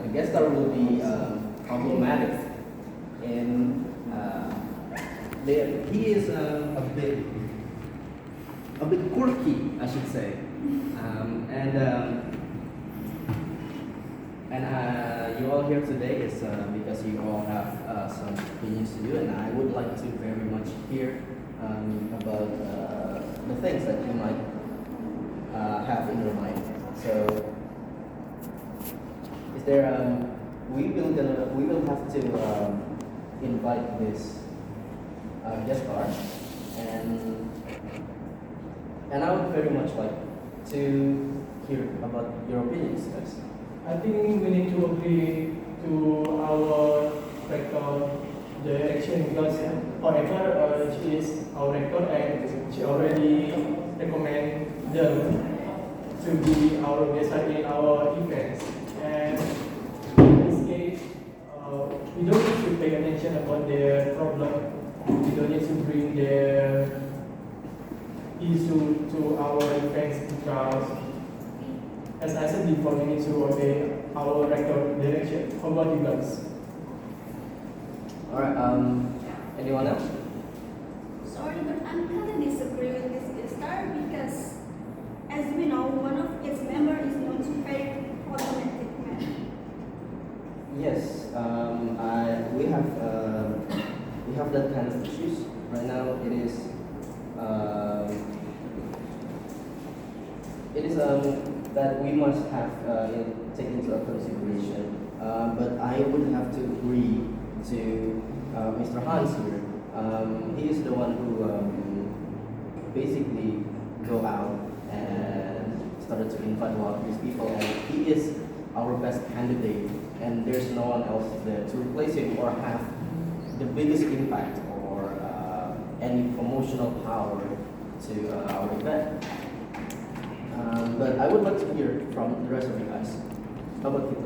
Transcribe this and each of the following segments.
the guest star will be problematic, and he is a bit quirky, I should say, and you all here today is because you all have some opinions to do, and I would like to very much hear about the things that you might have in your mind. So, is there? We will have to invite this guest star, and I would very much like to hear about your opinions, guys. I think we need to agree to our rector direction because however she is our rector and she already recommend them to be our guest in our events. And in this case, we don't need to pay attention about their problem. We don't need to bring their issue to our events because, as I said before, we need to obey our record direction. How about you guys? Alright, anyone else? Sorry, but I'm kind of disagree with this guest star because, as we know, one of its members is known to very problematic man. Yes, we have that kind of issues right now. It is that we must have take into consideration. But I would have to agree to Mr. Hans here. He is the one who basically go out and started to invite a lot of these people, and he is our best candidate, and there's no one else there to replace him or have the biggest impact or any promotional power to our event. But I would like to hear from the rest of you guys. How about you?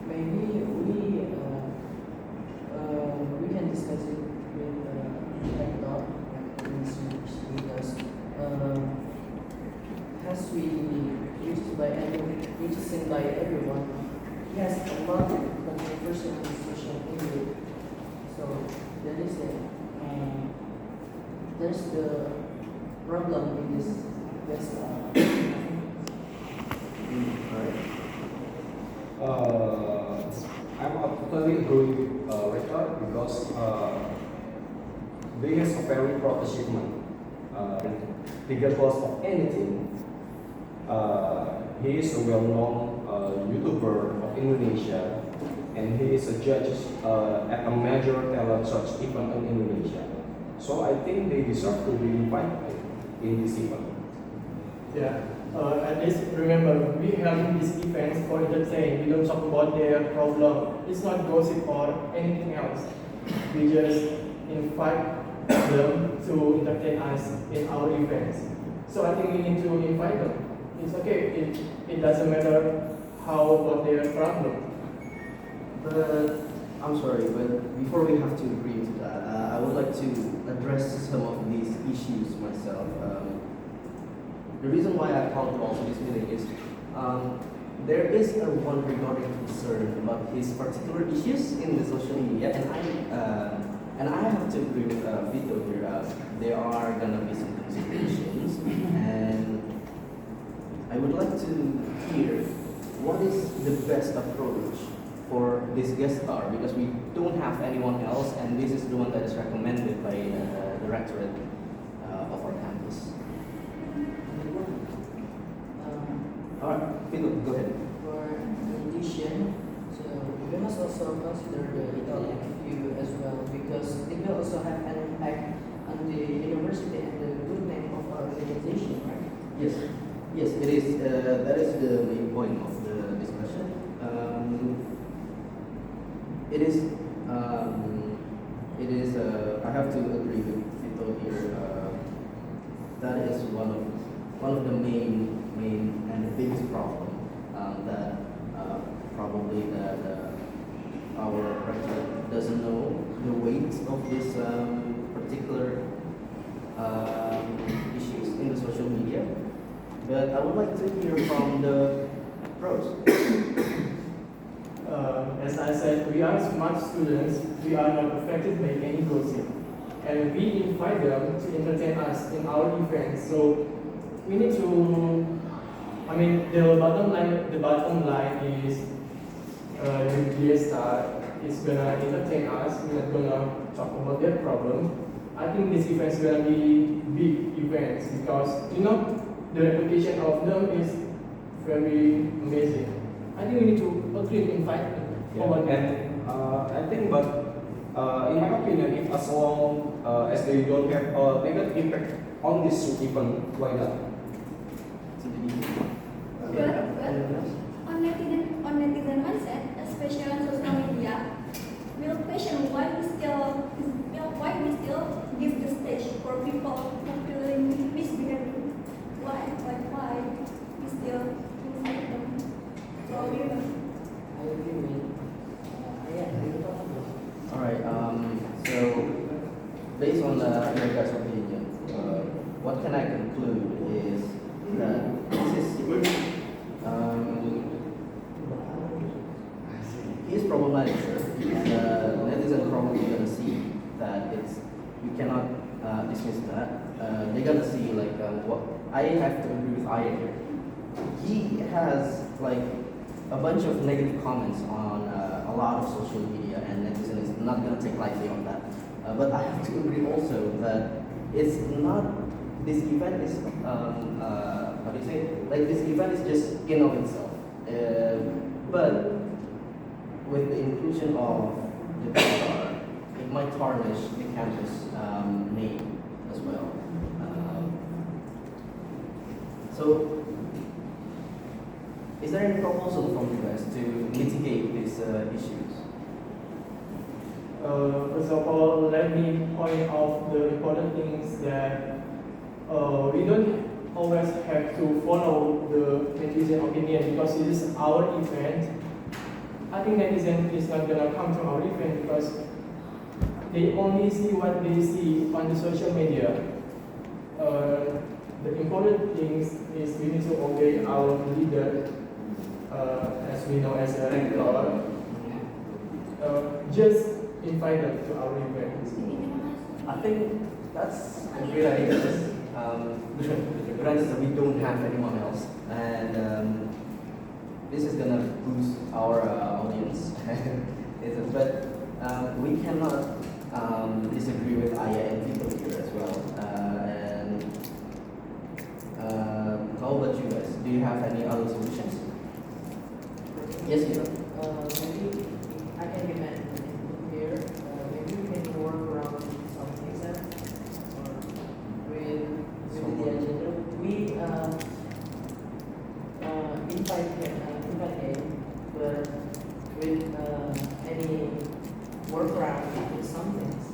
Maybe we can discuss it with rector because as which is seen by everyone, he has a lot of controversy on social media. So there's the problem in this. I'm totally agree with Richard because he has a very proud achievement. Regardless of anything, he is a well-known YouTuber of Indonesia, and he is a judge at a major talent search event in Indonesia. So I think they deserve to be invited in this event. Yeah. At least remember, we have these events for entertain. We don't talk about their problem. It's not gossip or anything else. We just invite them to entertain us in our events. So I think we need to invite them. It's okay. It doesn't matter how about their problem. But I'm sorry, but before we have to agree to that, I would like to address some of these issues myself. The reason why I called you all to this meeting is there is a one regarding concern about his particular issues in the social media, and I have to agree with Vito here. There are gonna be some considerations, and I would like to hear what is the best approach for this guest star, because we don't have anyone else, and this is the one that is recommended by the directorate of our campus. Alright, Vito, go ahead. For addition, so we must also consider the Italian view as well because it will also have an impact on the university and the good name of our organization, right? Yes, it is. That is the main point of the discussion. It is. I have to agree with Vito here. That is one of the main and the biggest problem that probably that our rector doesn't know the weight of this particular issues in the social media. But I would like to hear from the pros. we are smart students, we are not affected by any gossip. And we invite them to entertain us in our events. So we need to, the bottom line is the GSR is gonna entertain us, we're not gonna talk about their problem. I think this event is gonna be big events because the reputation of them is very amazing. I think we need to agree to invite them. And I think, but in my opinion, if as long as they don't have a negative impact on this event, why not? But on netizen mindset, especially on social media, will question why we still give the stage for people who feeling misbehaving. Why we still invite them? So I agree with All right. So based on your guys' opinion, what can I conclude is that this is problematic, sure. And netizen probably gonna see that you cannot dismiss that. They're gonna see what I have to agree with Aya here. He has a bunch of negative comments on a lot of social media, and netizen is not gonna take lightly on that. But I have to agree also that it's not. This event is how do you say? This event is just in of itself, but with the inclusion of the PR, it might tarnish the campus name as well. So, is there any proposal from you guys to mitigate these issues? First of all, let me point out the important things that we don't always have to follow the netizen opinion because it is our event. I think netizen is not gonna come to our event because they only see what they see on the social media. The important things is we need to obey our leader, as we know as a rector. Just invite them to our event. I think that's a great idea. Granted that we don't have anyone else, and this is gonna boost our audience. But we cannot disagree with Aya and people here as well. How about you guys? Do you have any other solutions? Yes, you. Maybe I can recommend here. Maybe we can work around some things that with the agenda. We invite him, but with any workaround with some things.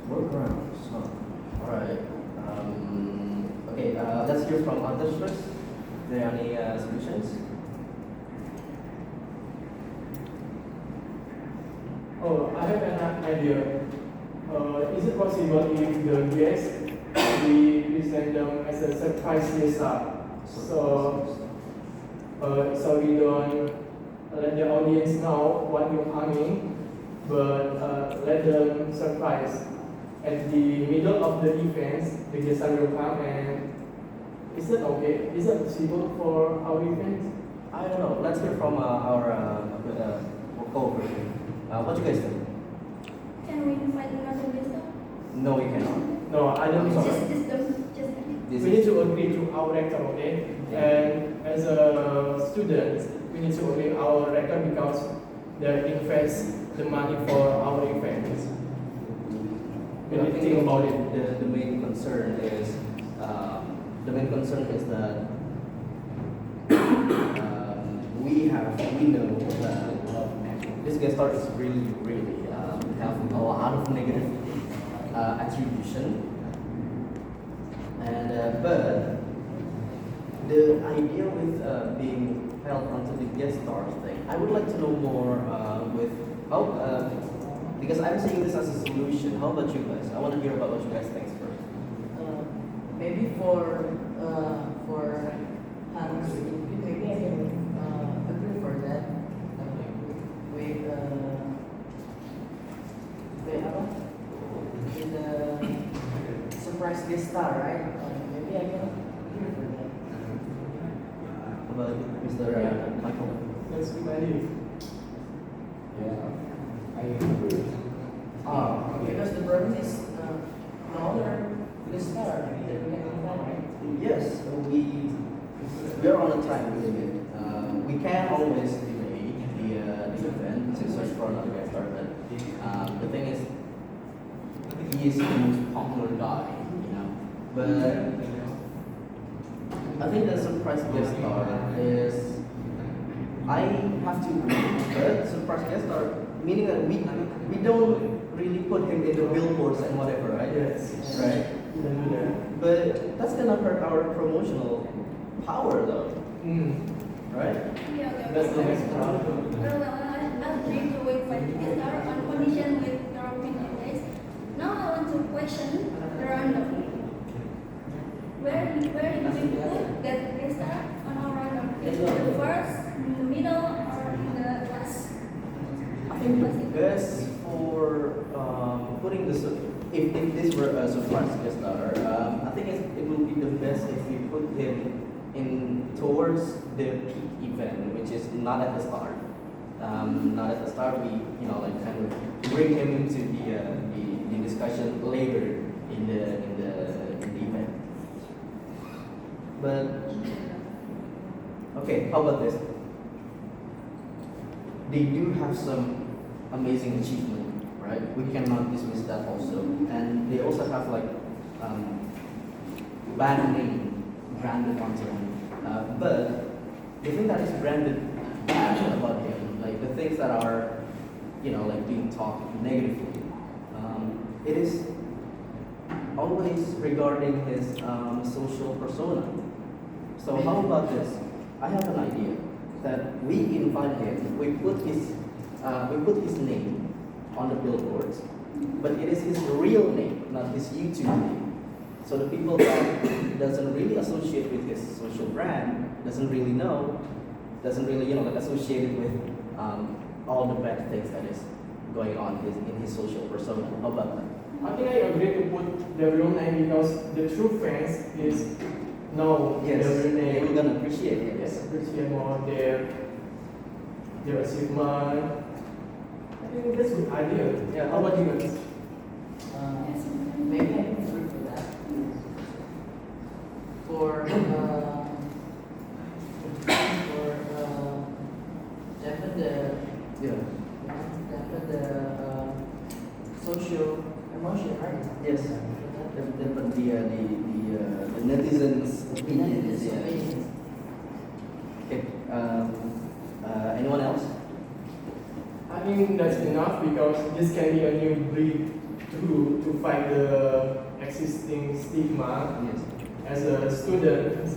Workarounds, huh? Alright. Okay, let's hear from others first. Are there any solutions? Oh, I have an idea. Is it possible if the guests we present them as a surprise CSR? So we don't let the audience know what you're coming, but let them surprise. At the middle of the events, the guests will come, and is that okay? Is that possible for our event? I don't know. Let's hear from our co-worker. What do you guys think? can we invite another guest? No, we cannot. No, I don't think so. This We need to agree to our rector, okay? And as a student, we need to agree our rector because they invest the money for our events. We need to think about it. The main concern is that we know that this guest star is really have a lot of negative attribution, and but the idea with being held onto the guest star thing, I would like to know more with how because I'm seeing this as a solution. How about you guys? I want to hear about what you guys think first. Maybe for Hans, maybe I can agree for that with star, right? Maybe I can hear for that. How about Mr. Michael? That's good idea. Yeah, I agree. Because the problem is no other the star that we can find, right? Yes, we're on a time limit. We can always delay the event to search for another guest star, but the thing is, he is the most popular guy, you know. But I think the surprise guest star is, I have to agree, but surprise guest star meaning that we don't really put him in the billboards and whatever, right? Yes. Right. We can do that. But that's gonna hurt our promotional power, though, right? Yeah, okay. That's the next problem. Well, I'll agree to wait for the star on condition with your opinion, guys. Now I want to question the random. Where do we put that guest star on our random? Is it the first, in the middle, or in the last? I think the best for putting this, if this were a surprise guest star, I think it will be the best if we put him in towards the peak event, which is not at the start. Not at the start. We like kind of bring him into the discussion later in the event. But okay, how about this? They do have some amazing achievement, right? We cannot dismiss that also. And they also have like bad name branded onto him. But the thing that is branded bad about him, like the things that are, like being talked negatively, it is always regarding his social persona. So how about this? I have an idea that we invite him, we put his name on the billboards, but it is his real name, not his YouTube name. So the people that doesn't really associate with his social brand, doesn't really like associate it with all the bad things that is going on in his social persona. How about that? I think I agree to put the real name because the true fans is know Yes, the real they name. will gonna appreciate it. Yes, appreciate more their achievement. I think that's a good idea. Yeah. How about you guys? Maybe I can agree for that. For dampen Yeah. the social emotion, right? Yes. But the netizens' opinions. Yeah. Okay. Anyone else? I think that's enough because this can be a new breed to fight the existing stigma. Yes. As a student,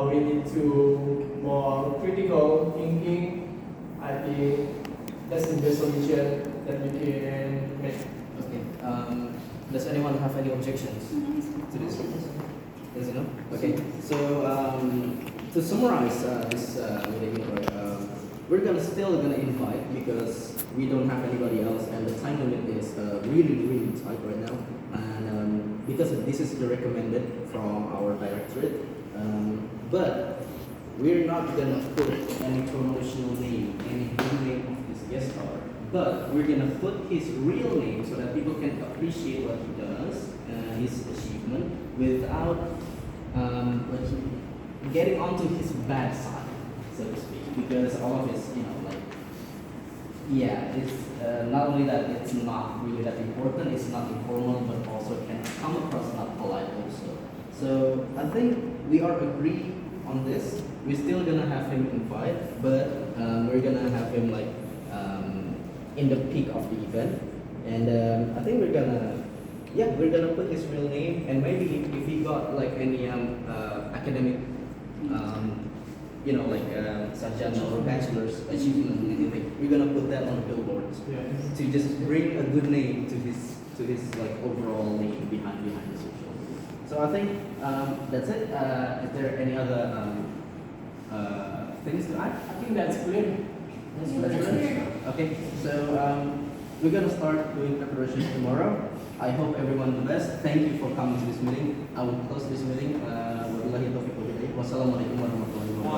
we need to more critical thinking. I think that's the best solution that we can make. Okay. Does anyone have any objections to this? Yes or no? Okay. So to summarize this meeting, we're still gonna invite because we don't have anybody else, and the time limit is really tight right now, and because this is the recommended from our directorate, but we're not gonna put any promotional name, any good name of this guest star, but we're gonna put his real name so that people can appreciate what he does, his achievement, without getting onto his bad side, so to speak. Because all of his, it's not only that it's not really that important, it's not informal, but also can come across not polite also. So I think we are agreed on this. We're still gonna have him invite, but we're gonna have him in the peak of the event, and I think we're gonna put his real name, and maybe if he got like any academic, sarjana or bachelor's achievement in anything, we're gonna put that on the billboards to just bring a good name to his like overall name behind the social media. So I think that's it. Is there any other things to add? I think that's clear. Okay, so we're gonna start doing preparations tomorrow. I hope everyone the best. Thank you for coming to this meeting. I will close this meeting. Wabillahi taufiq wal hidayah. Wassalamualaikum warahmatullahi wabarakatuh.